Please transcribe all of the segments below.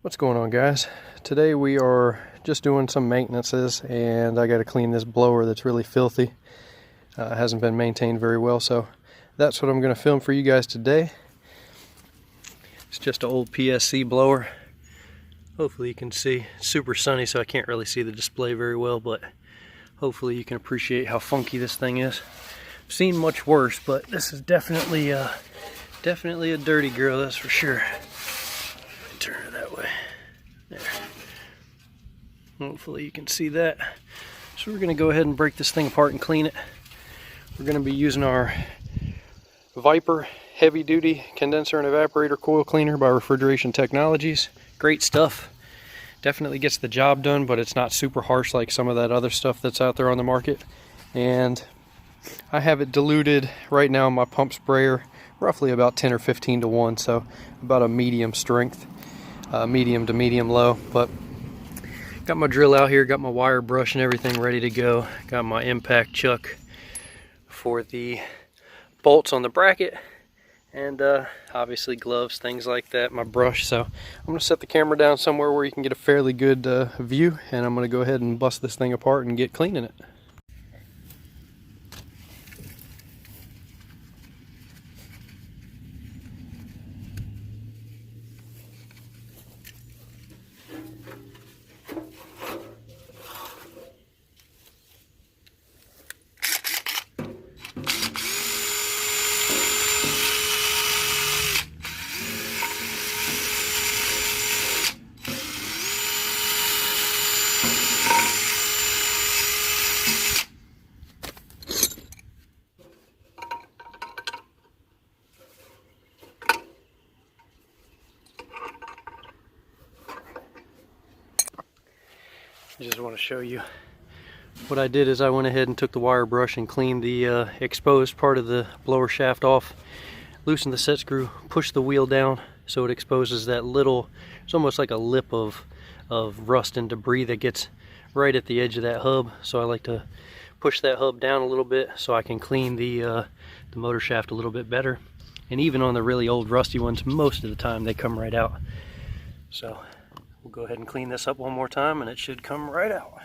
What's going on, guys? Today we are just doing some maintenances, and I got to clean this blower that's really filthy. It hasn't been maintained very well, so that's what I'm going to film for you guys today. It's just an old PSC blower. Hopefully you can see. It's super sunny, so I can't really see the display very well, but hopefully you can appreciate how funky this thing is. I've seen much worse, but this is definitely a dirty girl, that's for sure. Turn it that way. There. Hopefully you can see that. So we're going to go ahead and break this thing apart and clean it. We're going to be using our Viper heavy duty condenser and evaporator coil cleaner by Refrigeration Technologies. Great stuff. Definitely gets the job done, but it's not super harsh like some of that other stuff that's out there on the market. And I have it diluted right now in my pump sprayer, roughly about 10 or 15 to 1, so about a medium strength. Medium to medium low. But got my drill out here, got my wire brush and everything ready to go. Got my impact chuck for the bolts on the bracket, and obviously gloves, things like that, my brush. So I'm going to set the camera down somewhere where you can get a fairly good view, and I'm going to go ahead and bust this thing apart and get cleaning it. I just want to show you what I did. Is I went ahead and took the wire brush and cleaned the exposed part of the blower shaft off, loosened the set screw, pushed the wheel down so it exposes that little, it's almost like a lip of rust and debris that gets right at the edge of that hub. So I like to push that hub down a little bit so I can clean the motor shaft a little bit better. And even on the really old rusty ones, most of the time they come right out. So we'll go ahead and clean this up one more time, and it should come right out.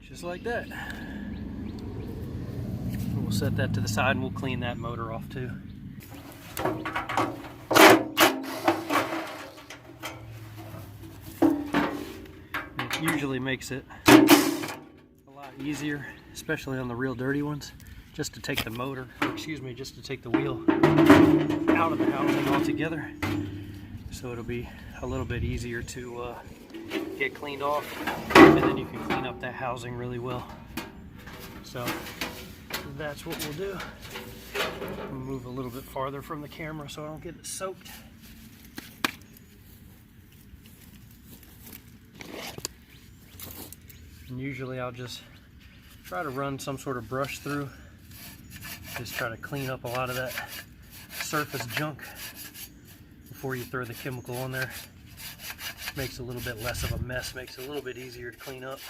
Just like that. We'll set that to the side and we'll clean that motor off too. It usually makes it a lot easier, especially on the real dirty ones, just to take the motor, just to take the wheel out of the housing altogether. So it'll be a little bit easier to get cleaned off, and then you can clean up that housing really well. So that's what we'll do. I'll move a little bit farther from the camera so I don't get it soaked. And usually I'll just try to run some sort of brush through, just try to clean up a lot of that surface junk before you throw the chemical on there. Makes a little bit less of a mess, makes it a little bit easier to clean up.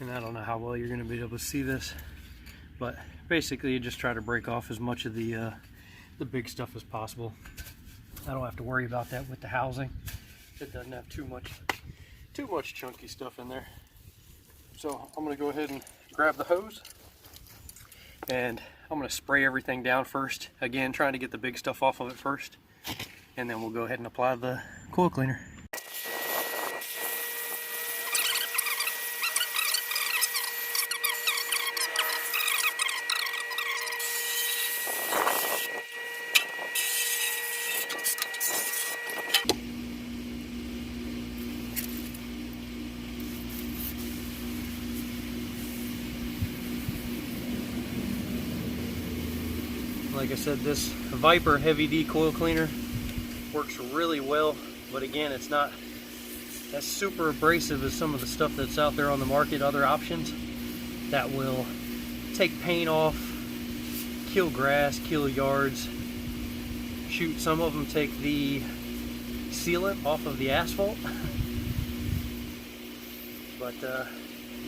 and I don't know how well you're going to be able to see this, but basically you just try to break off as much of the big stuff as possible. I don't have to worry about that with the housing. It doesn't have too much chunky stuff in there. So I'm going to go ahead and grab the hose, and I'm going to spray everything down first. Again, trying to get the big stuff off of it first, and then we'll go ahead and apply the coil cleaner. Like I said, this Viper Heavy D coil cleaner works really well, but again, it's not as super abrasive as some of the stuff that's out there on the market, other options that will take paint off, kill grass, kill yards. Shoot, some of them take the sealant off of the asphalt. But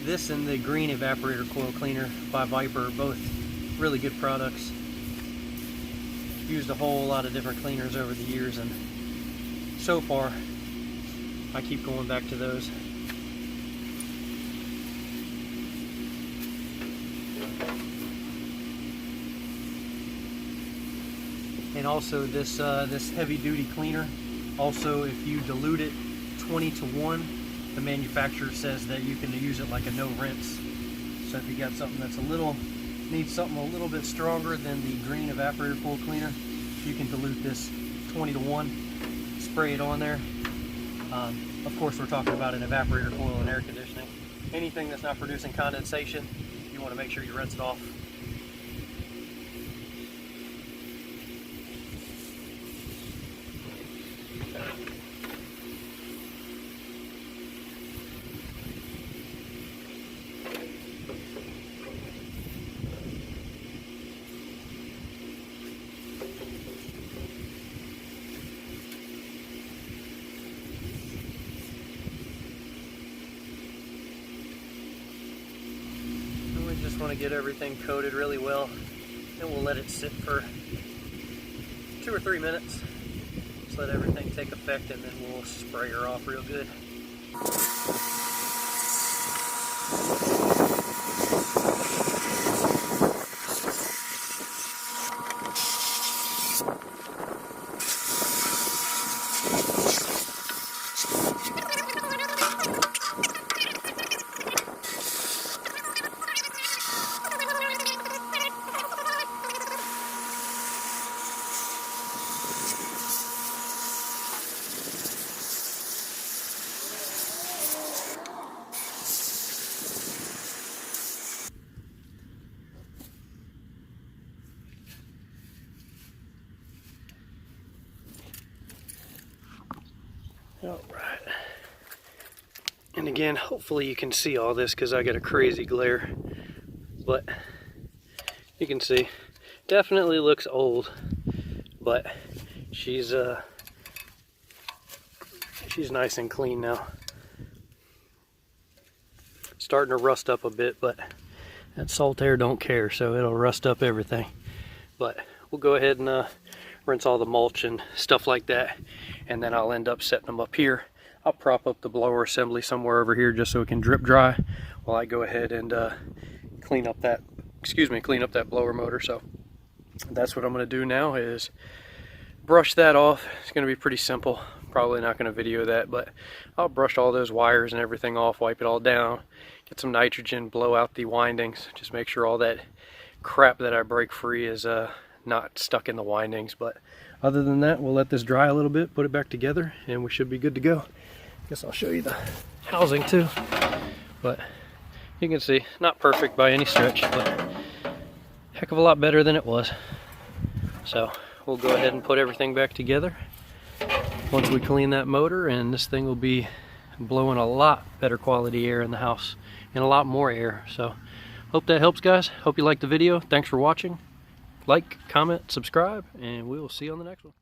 this and the green evaporator coil cleaner by Viper are both really good products. Used a whole lot of different cleaners over the years, and so far I keep going back to those. And also this this heavy duty cleaner, also if you dilute it 20:1, the manufacturer says that you can use it like a no rinse. So if you got something that's needs something a little bit stronger than the green evaporator coil cleaner, you can dilute this 20:1, spray it on there. Of course, we're talking about an evaporator coil and air conditioning. Anything that's not producing condensation, you want to make sure you rinse it off. Just want to get everything coated really well, and we'll let it sit for 2 or 3 minutes. Just let everything take effect, and then we'll spray her off real good. All right, and again, hopefully you can see all this because I got a crazy glare, but you can see definitely looks old, but she's nice and clean now. Starting to rust up a bit, but that salt air don't care, so it'll rust up everything. But we'll go ahead and rinse all the mulch and stuff like that, and then I'll end up setting them up here. I'll prop up the blower assembly somewhere over here just so it can drip dry while I go ahead and clean up that blower motor. So that's what I'm going to do now, is brush that off. It's going to be pretty simple. Probably not going to video that, but I'll brush all those wires and everything off, wipe it all down, get some nitrogen, blow out the windings, just make sure all that crap that I break free is not stuck in the windings. But other than that, we'll let this dry a little bit, put it back together, and we should be good to go. Guess I'll show you the housing too. But you can see, not perfect by any stretch, but heck of a lot better than it was. So we'll go ahead and put everything back together once we clean that motor, and this thing will be blowing a lot better quality air in the house and a lot more air. So hope that helps, guys. Hope you liked the video. Thanks for watching. Like, comment, subscribe, and we will see you on the next one.